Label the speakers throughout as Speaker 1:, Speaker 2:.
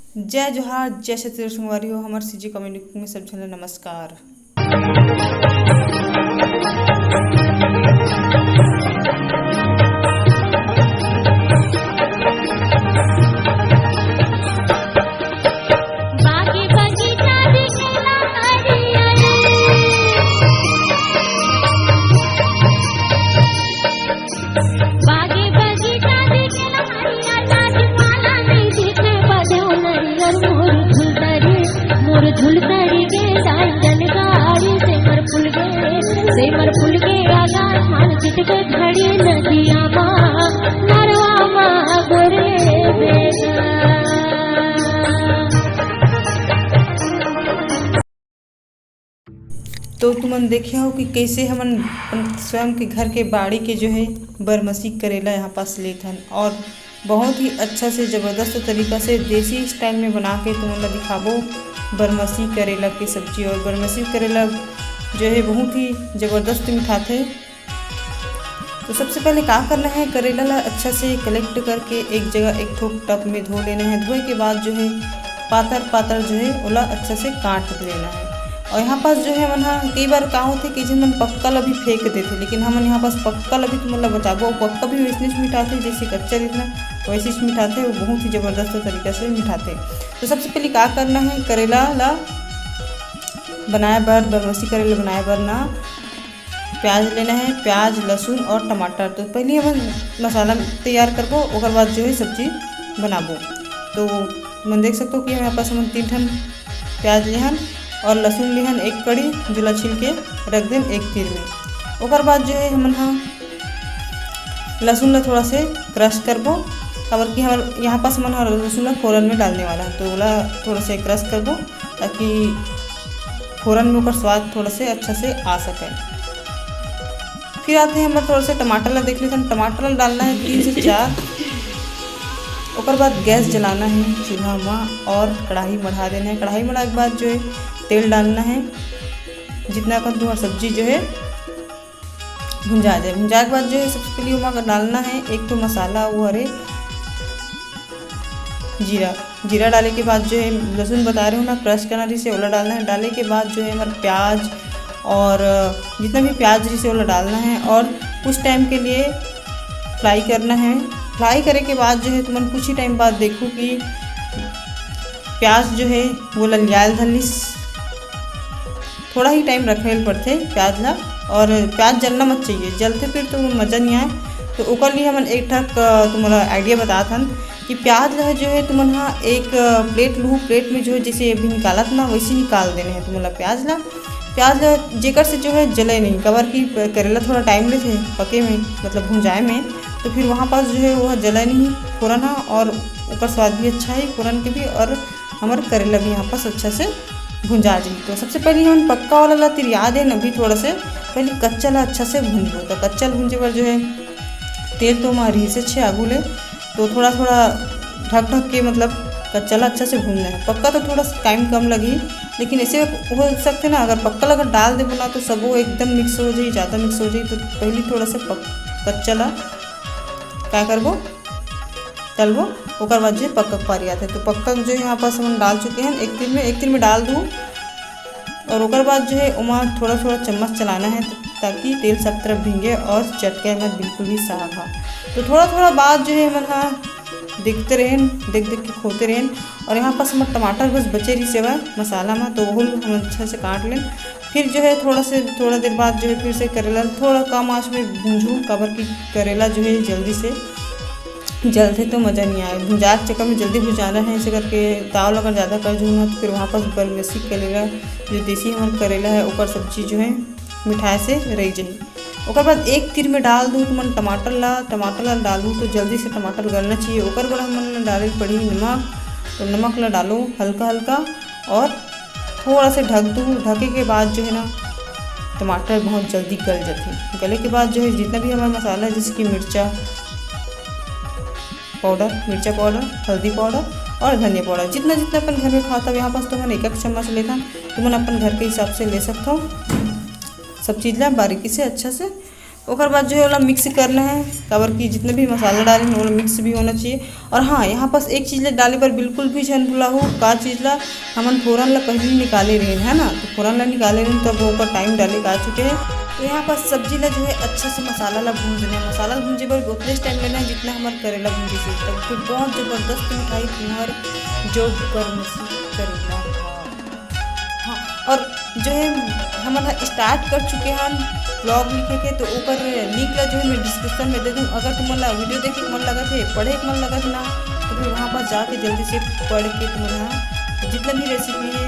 Speaker 1: जय जोहार, जय छत्तीसगढ़ संगवारी हो। हमार सीजी कम्युनिटी में सब झन ला नमस्कार।
Speaker 2: झुलतड़ी के साइकिल गाड़ी से मर फुल के आसमान चित के घड़ी नदिया माँ नरवा माँ गोरे बेटा।
Speaker 1: तो तुमन देखे हो कि कैसे हमन स्वयं के घर के बाड़ी के जो है बरमसी करेला यहाँ पास लेथन और बहुत ही अच्छा से ज़बरदस्त तरीका से देसी स्टाइल में बना के तुमन ला दिखाबो बरमसी करेला की सब्जी। और बरमसी करेला जो है बहुत ही ज़बरदस्त मिठात है। तो सबसे पहले क्या करना है, करेला ला अच्छा से कलेक्ट करके एक जगह एक ठोक टब में धो लेना है। धोए के बाद जो है पातर पातर जो है ओला अच्छा से काट लेना है। और यहाँ पास जो है मन कई बार का होते कि जिन मन पक्का ला भी फेंक देते, लेकिन हमन यहाँ पास पक्का ला भी तुमन ला बताबो। पक्का भी वैसे मिठाते जैसे कच्चा रहना वैसे मिठाते, वो बहुत ही ज़बरदस्त तरीका से मिठाते। तो सबसे पहले क्या करना है, करेला ला बनाए बर बरमसी करेला बनाए बर ना प्याज लेना है, प्याज लहसुन और टमाटर। तो पहले हम मसाला तैयार करबो, ओकर बाद जो है सब्जी बनाबो। तो मन देख सकते हो कि यहाँ पास हम 3 ठन प्याज लेहन और लहसुन लेहन 1 कड़ी, जुला छिल के रख दें 1 तीर में। ओकर बाद जो है हमन लहसुन ला थोड़ा से क्रश करबो, खबर कि हमारे यहाँ पास मन लहसुन ला फोरन में डालने वाला है, तो ओला थोड़ा से क्रश करबो ताकि फोरन में ओकर स्वाद थोड़ा से अच्छा से आ सके। फिर आते हैं हमारे थोड़ा से टमाटर ला देख लेते हैं। टमाटर ला डालना है 3 से 4। ओकर बाद गैस जलाना है चूल्हा में और कढ़ाई बढ़ा देना है। कढ़ाई बढ़ाने के बाद जो है तेल डालना है, जितना कम तुम्हारी सब्जी जो है भुंजा जाए। भुंजा के बाद जो है सबसे पहले वहाँ डालना है एक तो मसाला, वो हरे जीरा डाले के बाद जो है लहसुन बता रहे हो ना क्रश करना रही से ओला डालना है। डाले के बाद जो है हमारा प्याज और जितना भी प्याज रही से ओला डालना है और कुछ टाइम के लिए फ्राई करना है। फ्राई करे के बाद जो है तुम कुछ ही टाइम बाद देखो कि प्याज जो है वो ललियाल धलिस, थोड़ा ही टाइम रखे पड़ते प्याज ला। और प्याज जलना मत चाहिए, जलते फिर तो मज़ा नहीं आए। तो ओकर लिए हम एक ठक तुम्हारा आइडिया बता था कि प्याज ला जो है तुम एक प्लेट लूँ, प्लेट में जो है जैसे अभी निकालत ना वैसे निकाल देने हैं तुम्हारा प्याज ला जेकर से जो है जले नहीं। कवर की करेला थोड़ा टाइम लेते पके में, मतलब भुंजाए में, तो फिर वहाँ पास जो है वह जला नहीं फ़ौरन है और उसका स्वाद भी अच्छा है फ़ौरन के भी, और हमारे करेला भी यहाँ पास अच्छा से भुंजा जाए। तो सबसे पहले हम पक्का वाला ला तिरिया दें, अभी थोड़ा से पहले कच्चा ला अच्छा से भून लो। तो कच्चा भूंजे पर जो है तेल तो हमारी से अच्छे आगू ले, तो थोड़ा थोड़ा ढक ढक के मतलब कच्चा ला अच्छा से भूनना है। पक्का तो थोड़ा टाइम कम लगी, लेकिन ऐसे हो सकते ना अगर पक्का अगर डाल दे बना तो सब वो एकदम मिक्स हो जाए, ज़्यादा मिक्स हो जाए। तो पहले थोड़ा सा कच्चा ला क्या करबो तलबो, ओकर बाद जो पक्का पारी आते हैं। तो पक्का जो यहाँ पास हम डाल चुके हैं एक तीर में डाल दूँ। और ओकर बाद जो है उमा थोड़ा थोड़ा चम्मच चलाना है ताकि तेल सब तरफ भींगे और चटके में बिल्कुल भी साग हा। तो थोड़ा थोड़ा बाद जो है हम देखते रहें, देख के खोते रहें। और यहाँ पास हमारे टमाटर बस बचे रही सेवा मसाला में, तो वो हम अच्छा से काट लें। फिर जो है थोड़ा देर बाद जो है फिर से करेला थोड़ा कम आँच में भूंजूँ, कवर की करेला जो है जल्दी से जलते तो मज़ा नहीं आए। भुंजा के चक्कर में जल्दी भुंजाना है, ऐसे करके दाल अगर ज़्यादा कर दूँ ना तो फिर वहाँ पास बरमसी करेला जो देसी हमारा करेला है ऊपर सब्जी जो है मिठाई से रह जाए। ओकर बाद 1 तीर में डाल दूँ तो मन टमाटर ला डालूँ तो जल्दी से टमाटर गलना चाहिए। ओकर बाद हमन डाले पड़ी नमक, तो नमक ला डालो हल्का हल्का और थोड़ा से ढक दूँ। ढके के बाद जो है ना टमाटर बहुत जल्दी गल जाते। गले के बाद जो है जितना भी हमारा मसाला है जैसे कि मिर्चा पाउडर, हल्दी पाउडर और धनिया पाउडर, जितना अपन घर में खाता यहाँ पास तो मैंने 1 चम्मच लेता, तो मैंने अपन घर के हिसाब से ले सकता हूँ। सब चीज़ ला बारीकी से अच्छा से ओकर बाद जो है वाला मिक्स करना है, काबर कि जितने भी मसाला डाले वो मिक्स भी होना चाहिए। और हाँ, यहाँ पास एक चीज़ ला डाले पर बिल्कुल भी झन भूला हो, का चीज़ ला हमन फोरन ला पहले निकाले रहे है ना, तो फोरन ला निकाले रहे तब वो ऊपर टाइम डाले का चुके हैं। तो यहाँ पर सब्जी ला जो है अच्छे से मसाला ला भूंजना है। मसाला भूंजे पर उतने टाइम लेना है जितना हमारे करेला भूंजे से, तब फिर बहुत ज़बरदस्त मिठाई तुम्हार जो बरमसी करेला। हाँ, और जो है हम स्टार्ट कर चुके हैं ब्लॉग लिखे के, तो ऊपर लिंक ला जो है मैं डिस्क्रिप्शन में दे दूँ। अगर तुम्हारा वीडियो देखे के मन लगा थे, पढ़े के मन लगा था ना, तो फिर वहाँ पर जाके जल्दी से पढ़ के तुम्हारा जितना भी रेसिपी है,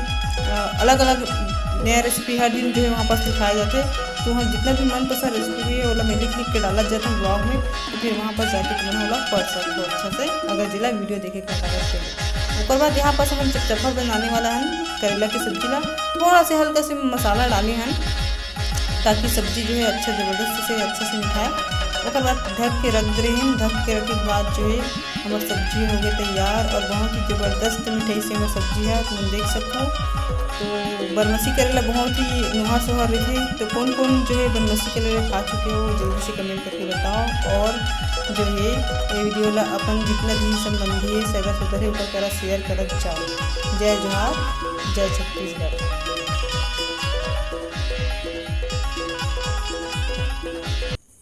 Speaker 1: अलग अलग नया रेसिपी हर दिन जो है वहाँ पास लिखाए जाते, तो हम जितना भी मनपसंद रेसिपी है वो मैं लिख के डाला जाता हूँ ब्लॉग में, तो फिर वहाँ पर जाके तुम्हारा वो पढ़ सकते हो अच्छा से, अगर जिला वीडियो देखे का लगा तो। उसके बाद यहाँ पर हम चपचपा बनाने वाला है करेला की सब्जी ला, थोड़ा से हल्का से मसाला डाले हैं ताकि सब्जी जो है अच्छा ज़बरदस्त से अच्छे से मिठाए। उसके बाद ढक के रख दे रहे हैं। ढक के रखे के बाद जो है हमारी सब्जी हो गई तैयार, और बहुत ही ज़बरदस्त मिठाई से हमारी सब्जी है, तुम देख सकते हो। तो बरमसी करेला बहुत ही नुहा सुहा रहे थे, तो कौन कौन जो है बरमसी करेला खा चुके हो जल्दी से कमेंट करके बताओ। और जो है ये वीडियो ला अपन जितना भी संबंधी है सगा सुधरे ऊपर करा शेयर करत जाओ। जय जोहार, जय छत्तीसगढ़।